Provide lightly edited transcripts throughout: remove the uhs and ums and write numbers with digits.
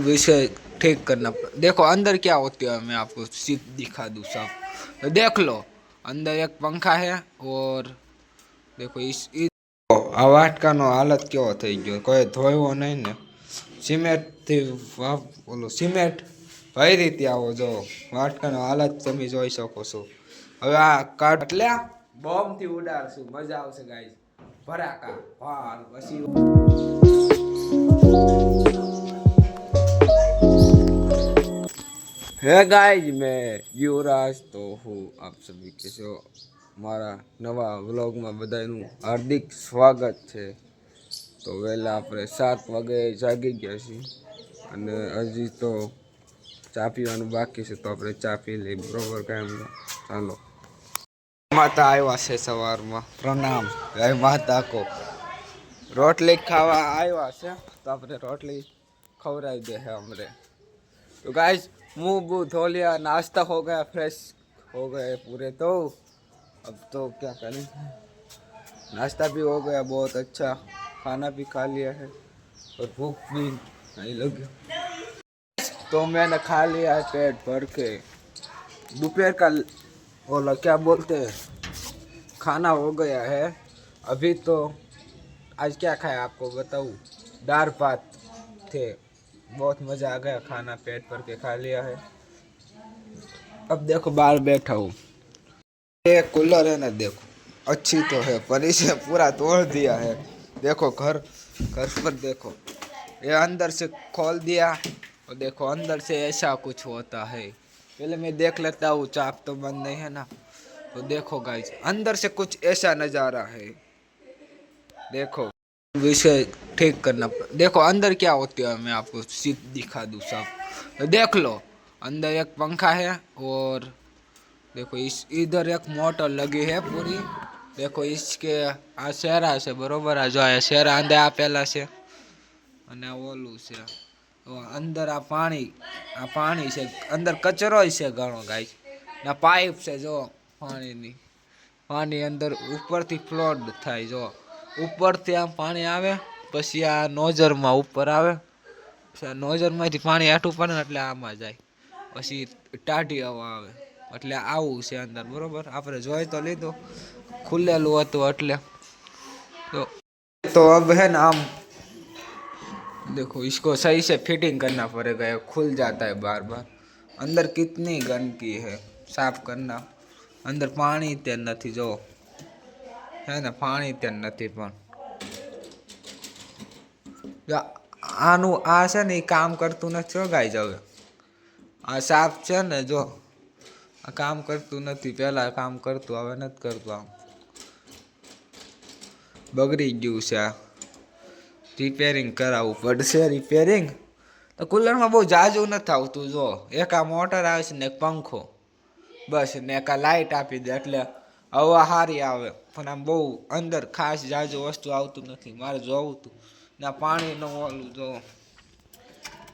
विषय ठीक करना। देखो अंदर क्या होती है, मैं आपको सीट दिखा दूँ सब। देख लो, अंदर एक पंखा है और देखो इस आ वाटकानो हालत केવો થઈ ગયો, કોઈ ધોયો નહીં ને સિમેન્ટથી ઓલો સિમેન્ટ કઈ રીતે આવો જો વાટકાનો હાલત તમે જોઈ શકો છો। હવે આ કાટ એટલે બોમ્બથી ઉડાડશું, મજા આવશે ગાઈસ, ભરાકા ભાર પછી। है गाइज, मैं युवराज तो हूँ आप सभी के जो मारा नवा व्लॉग में बधाईનું हार्दिक स्वागत है। तो वહેલા આપણે 7 વાગે જાગી ગયા છીએ અને હજી તો ચા પીવાનું બાકી છે, તો આપણે ચા પી લઈએ બરોબર કાંઈ। ચાલો, માતા આવ્યા છે સવારમાં, પ્રણામ જય માતા को। રોટલી ખાવા આવ્યા છે તો આપણે રોટલી ખવડાવી દે है हमरे। तो गाइस मुँह बूह धो लिया, नाश्ता हो गया, फ्रेश हो गए पूरे। तो अब तो क्या करें, नाश्ता भी हो गया बहुत अच्छा, खाना भी खा लिया है और भूख भी नहीं लगी। तो मैंने खा लिया है पेट भर के। दोपहर का बोला क्या बोलते हैं खाना हो गया है। अभी तो आज क्या खाया आपको बताऊँ, दाल भात थे, बहुत मज़ा आ गया, खाना पेट भर के खा लिया है। अब देखो बाहर बैठा हूँ, ये कूलर है ना, देखो अच्छी तो है पर इसे पूरा तोड़ दिया है। देखो घर पर देखो, ये अंदर से खोल दिया और देखो अंदर से ऐसा कुछ होता है। पहले मैं देख लेता हूँ, चाक तो बंद नहीं है ना। तो देखो गाइस अंदर से कुछ ऐसा नज़ारा है, देखो विषय ठीक करना। देखो अंदर क्या होती है, मैं आपको सीट दिखा दूँ सब। देख लो, अंदर एक पंखा है और देखो इस इधर एक मोटर लगी है पूरी। देखो इसके आ शेरा से बरोबर आ जो आ शेरा अंदर आपेला से અને ઓલું છે તો અંદર આ પાણી છે, અંદર કચરો છે ઘણો ગાઈસ, ના પાઇપ છે જો પાણી અંદર ઉપરથી ફ્લોડ થાય, જો ઉપરથી આમ પાણી આવે પછી આ નોઝરમાં ઉપર આવે, નોઝરમાંથી પાણી આટું પડે ને એટલે આમાં જાય, પછી ટાઢી હવા આવે, એટલે આવું છે અંદર બરોબર। આપણે જોઈ તો લીધું, ખુલેલું હતું એટલે। तो अब है ना हम देखो इसको सही से फिटिंग करना पड़ेगा, ये खुल जाता है बार बार। अंदर कितनी गंदगी है, साफ करना। अंदर पानी ते नहीं जो है ना, पानी ते नहीं पण આનું આ છે ને એ કામ કરતું નથી ગાઈસ। હવે આ સાફ છે ને, જો આ કામ કરતું નથી, પહેલા કામ કરતું હવે નથી કરતું, આમ બગડી ગયું છે, આ રિપેરિંગ કરાવવું પડશે। રિપેરિંગ તો કુલરમાં બહુ જાજુ નથી આવતું, જો એક આ મોટર આવે છે ને એક પંખો, બસ ને એક આ લાઇટ આપી દે એટલે હવા સારી આવે, પણ આમ બહુ અંદર ખાસ જાજુ વસ્તુ આવતું નથી। મારે જોવું હતું ને પાણીનું ઓલું જો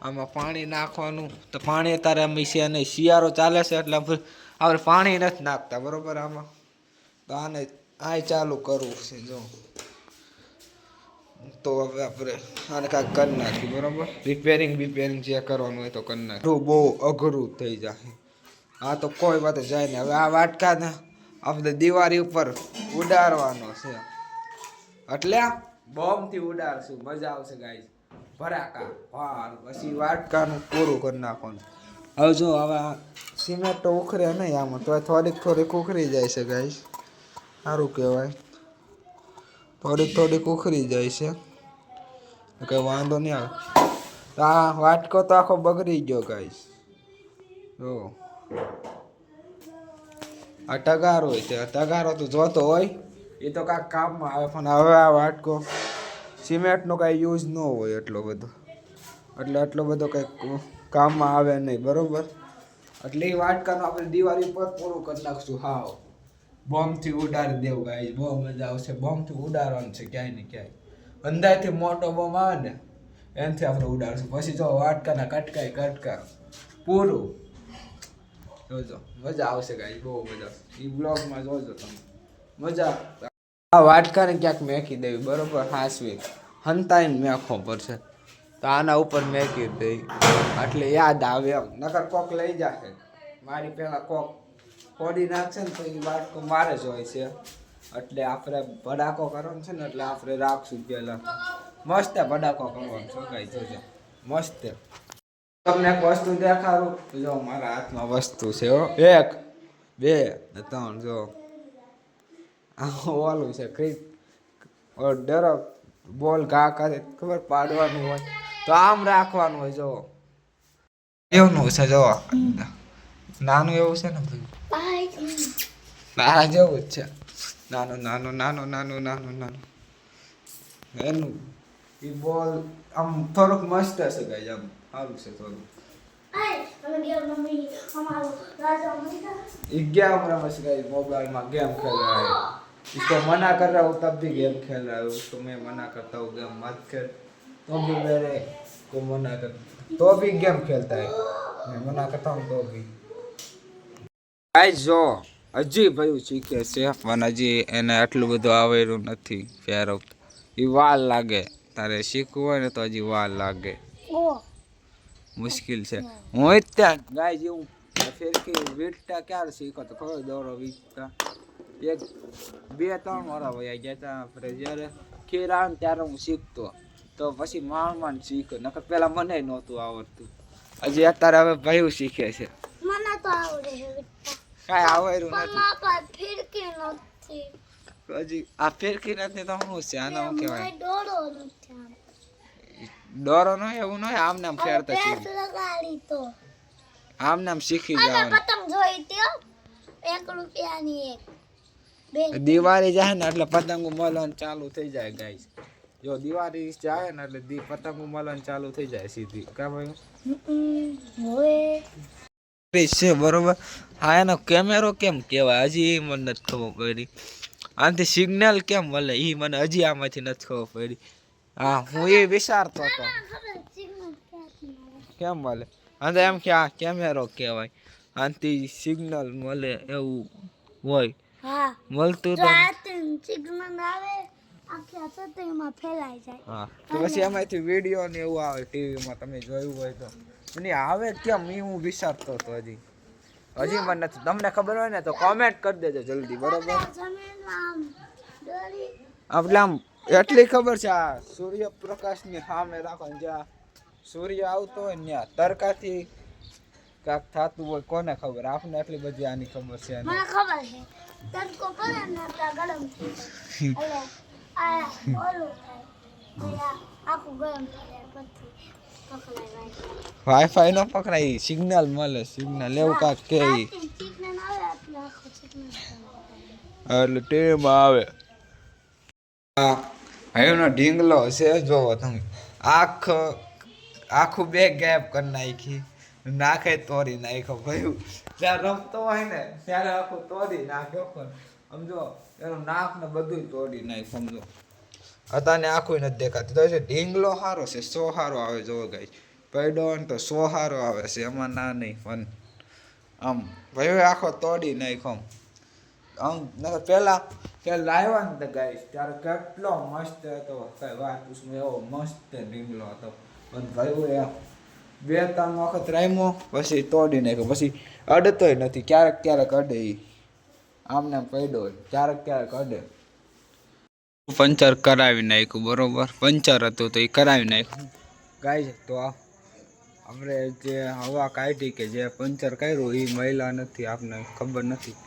આમાં પાણી નાખવાનું, તો પાણી અત્યારે અમે છે નહીં, શિયાળો ચાલે છે એટલે આપણે પાણી નથી નાખતા બરોબર આમાં। તો આને આ ચાલુ કરવું છે જો, તો હવે આપણે આને કાંઈક કરી નાખી બરોબર। રિપેરિંગ જે કરવાનું હોય તો કરી નાખી, બહુ અઘરું થઈ જાય। હા તો કોઈ વાત જાય ને, હવે આ વાટકાને આપણે દિવાળી ઉપર ઉડાડવાનો છે, એટલે બોમ્બથી ઉડાડશું, મજા આવશે ગાઈસ, ભરાકા ભાર પછી વાટકાનું પૂરું કરી નાખવાનું। હવે જો હવે સિમેન્ટ તો ઉખરે નહીં આમાં, તો થોડીક ઉખરી જાય છે ગાઈસ, સારું કહેવાય, થોડીક ઉખરી જાય છે, કંઈ વાંધો નહીં આવે। આ વાટકો તો આખો બગડી ગયો ગાઈસ, જો આ ટગારો હોય છે, ટગારો તો જોતો હોય એ તો કાંઈક કામમાં આવે, પણ હવે આ વાટકો સિમેન્ટનો કાંઈ યુઝ ન હોય એટલો બધો, એટલે એટલો બધો કંઈક કામમાં આવે નહીં બરોબર। એટલે એ વાટકાનું આપણે દિવાળી પર પૂરું કરી નાખશું, હાવ બોમ્બથી ઉડાડી દેવું ગાઈસ, બહુ મજા આવશે। બોમ્બથી ઉડાડવાનું છે ક્યાંય ને ક્યાંય, અંદરથી મોટો બોમ્બ આવે ને એનાથી આપણે ઉડાડશું, પછી જો વાટકાના કટકા પૂરું જોજો, મજા આવશે ગાઈસ, બહુ મજા આવશે। એ બ્લોગમાં જોજો તમે, મજા। આ વાટકાને ક્યાંક મેકી દેવી બરોબર, હાસવી હંતાઈને મેખવો પડશે, તો આના ઉપર મેકી દઈ એટલે યાદ આવે એમ, નકર કોક લઈ જશે મારી પેલા કોક ફોડી નાખશે ને તો એ વાટકો મારે જ હોય છે. એટલે આપણે ભડાકો કરવાનો છે ને એટલે આપણે રાખશું પેલા મસ્ત ભડાકો કરવાનો છોકાઈ જોજો મસ્ત. તમને એક વસ્તુ દેખાડું જો મારા હાથમાં વસ્તુ છે હો, 1 2 3 જો ઓલું છે ક્રિક ડરો બોલ ઘા કરે ખબર પાડવાનું હોય તો આમ રાખવાનું હોય. જો એવું છે, જો નાનું એવું છે ને ભાઈ, નાના જેવું જ છે, નાનું નાનું નાનું નાનું નાનું નાનું એનું એ બોલ આમ થોડુંક મસ્ત હશે ગાઈ, આમ સારું છે થોડું. गेम रमस गई मोबाइल में गेम खेल रहा है, इसको मना कर रहा हूँ तब भी गेम खेल रहा है, उसको मैं मना करता हूँ गेम मत खेल तो भी मेरे को मना कर तो भी गेम खेलता है, मैं मना करता हूँ तो भी. गाइस जो હજી ભાઈ શીખે છે પણ હજી એને આટલું બધું આવડ્યું નથી ફેરવતું, એ વાર લાગે, તારે શીખવું હોય ને તો હજી વાર લાગે, મુશ્કેલ છે. હું ત્યાં ગાય જેવું ફેરકી વીટતા ક્યારે શીખો તો ખબર દોરો વીટતા 1 2 3 વર્ષ વયા ગયા હતા આપણે જ્યારે ખીર આવે ને ત્યારે હું શીખતો, તો પછી માંડ શીખ્યો, નકર પેલા મને નહોતું આવડતું, હજી અત્યારે હવે ભાઈ શીખે છે. મને તો આવડે છે કાંઈ આવડ્યું નથી હજી, આ ફેરકી નથી તો શું છે આને શું કહેવાય, ડોરો નો એવું ન હોય, આમ નામ ફેરતા શીખી, આમ નામ શીખી જવાનું. દિવાળી જાય ને એટલે પતંગો મળવાનું ચાલુ થઈ જાય ગાઈસ, જો દિવાળી જાય ને એટલે પતંગો મળવાનું ચાલુ થઈ જાય સીધી કા ભાઈ છે બરોબર. હા એનો કેમેરો કેમ કહેવાય હજી મને નથી ખબર પડી, આનાથી સિગ્નલ કેમ મળે એ મને હજી આમાંથી નથી ખબર પડી. હા હું એ વિચારતો હતો કેમ મળે, અને એમ કે આ કેમેરો કહેવાય, આનાથી સિગ્નલ મળે એવું હોય. મળતું તો હા તો પછી એમાંથી વિડીયો ને એવું આવે ટીવીમાં, તમે જોયું હોય તો. મને આવે કેમ એ હું વિચારતો હતો, હજી મને નથી. તમને ખબર હોય ને તો કોમેન્ટ કરી દેજો જલ્દી બરોબર. આપણે આમ એટલી ખબર છે આ સૂર્યપ્રકાશની સામે રાખો, જ્યાં સૂર્ય આવતો હોય ને ત્યાં તડકાથી કાંક થતું હોય કોને ખબર, આપણને એટલી બધી આની ખબર છે. મને ખબર છે તડકો પડે ને આપડા ગરમ થઈ જાય, આ ઓલું થાય આખું ગરમ થઈ જાય, પછી પકડાય વાઈફાઈ નો પકડાય, સિગ્નલ મળે, સિગ્નલ એવું કાંક કે સિગ્નલ આવે એટલે આખું સિગ્નલ એટલે ટીવીમાં આવે. ભાઈનો ઢીંગલો છે જોવો તમે, આખું બેગ ગાયબ કરી નાખી, નાખે તોડી નાખ્યો ભાઈ, જ્યાં રમતો હોય ને ત્યારે આખું તોડી નાખ્યો, પણ સમજો એનું નાક ને બધું તોડી નાખ્યું સમજો, અત્યારે આખું નથી દેખાતું. તો ઢીંગલો સારો છે, 100 સારો આવે જોવો ગાઈ, પડ્યો ને તો 100 સારો આવે છે, એમાં ના નહીં. પણ આમ ભાઈ આખો તોડી નાખ્યો આમ, પેલા લાવ્યા ને ગાઈસ ત્યારે કેટલો મસ્ત હતો, કઈ વાત પૂછું, એવો મસ્ત ઢીંગલો હતો. પણ ભાઈ 2-3 વખત રામ્યો પછી તોડી નાખ્યો, પછી અડતોય નથી, ક્યારેક અડે, આમને આમ પડ્યો હોય ક્યારેક અડે. પંચર કરાવી નાખ્યું બરોબર, પંચર હતું તો એ કરાવી નાખ્યું ગાઈસ. તો આપણે જે હવા કાઢી કે જે પંચર કર્યું એ મહિલા નથી, આપને ખબર નથી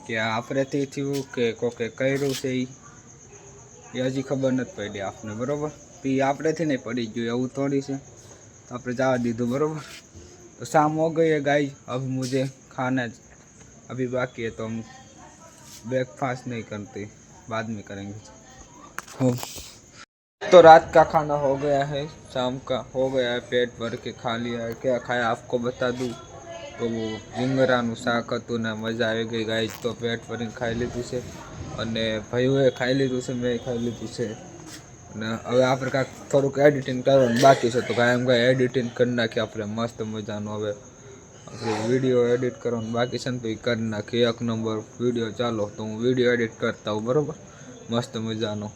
કે આપણેથી થયું કે કોકે કર્યું છે, એ હજી ખબર નથી પડી આપને બરોબર. તો એ આપણેથી નહીં પડી ગયું એવું થોડી છે, तो આપણે જવા દીધું બરોબર. तो शाम हो गई है गाइस, अब मुझे खाना अभी बाकी है, तो हम ब्रेकफास्ट नहीं करते, बाद में करेंगे. तो रात का खाना हो गया है, शाम का हो गया है, पेट भर के खा लिया है. क्या खाया आपको बता दूँ तो वो રીંગણાનું શાક હતું ને મજા આવી ગઈ ગાઈસ. તો પેટ ભરીને ખાઈ લીધું છે, અને ભાઈઓએ ખાઈ લીધું છે, મેં ખાઈ લીધું છે. અને હવે આપણે કાંઈક થોડુંક એડિટિંગ કરવાનું બાકી છે, તો કાંઈ એડિટિંગ કરી નાખીએ આપણે મસ્ત મજાનું. હવે આપણે વિડીયો એડિટ કરવાનું બાકી છે ને, તો એ કરી નાખીએ 1 નંબર વિડીયો. ચાલો તો હું વિડીયો એડિટ કરતા હોઉં બરાબર, મસ્ત મજાનો.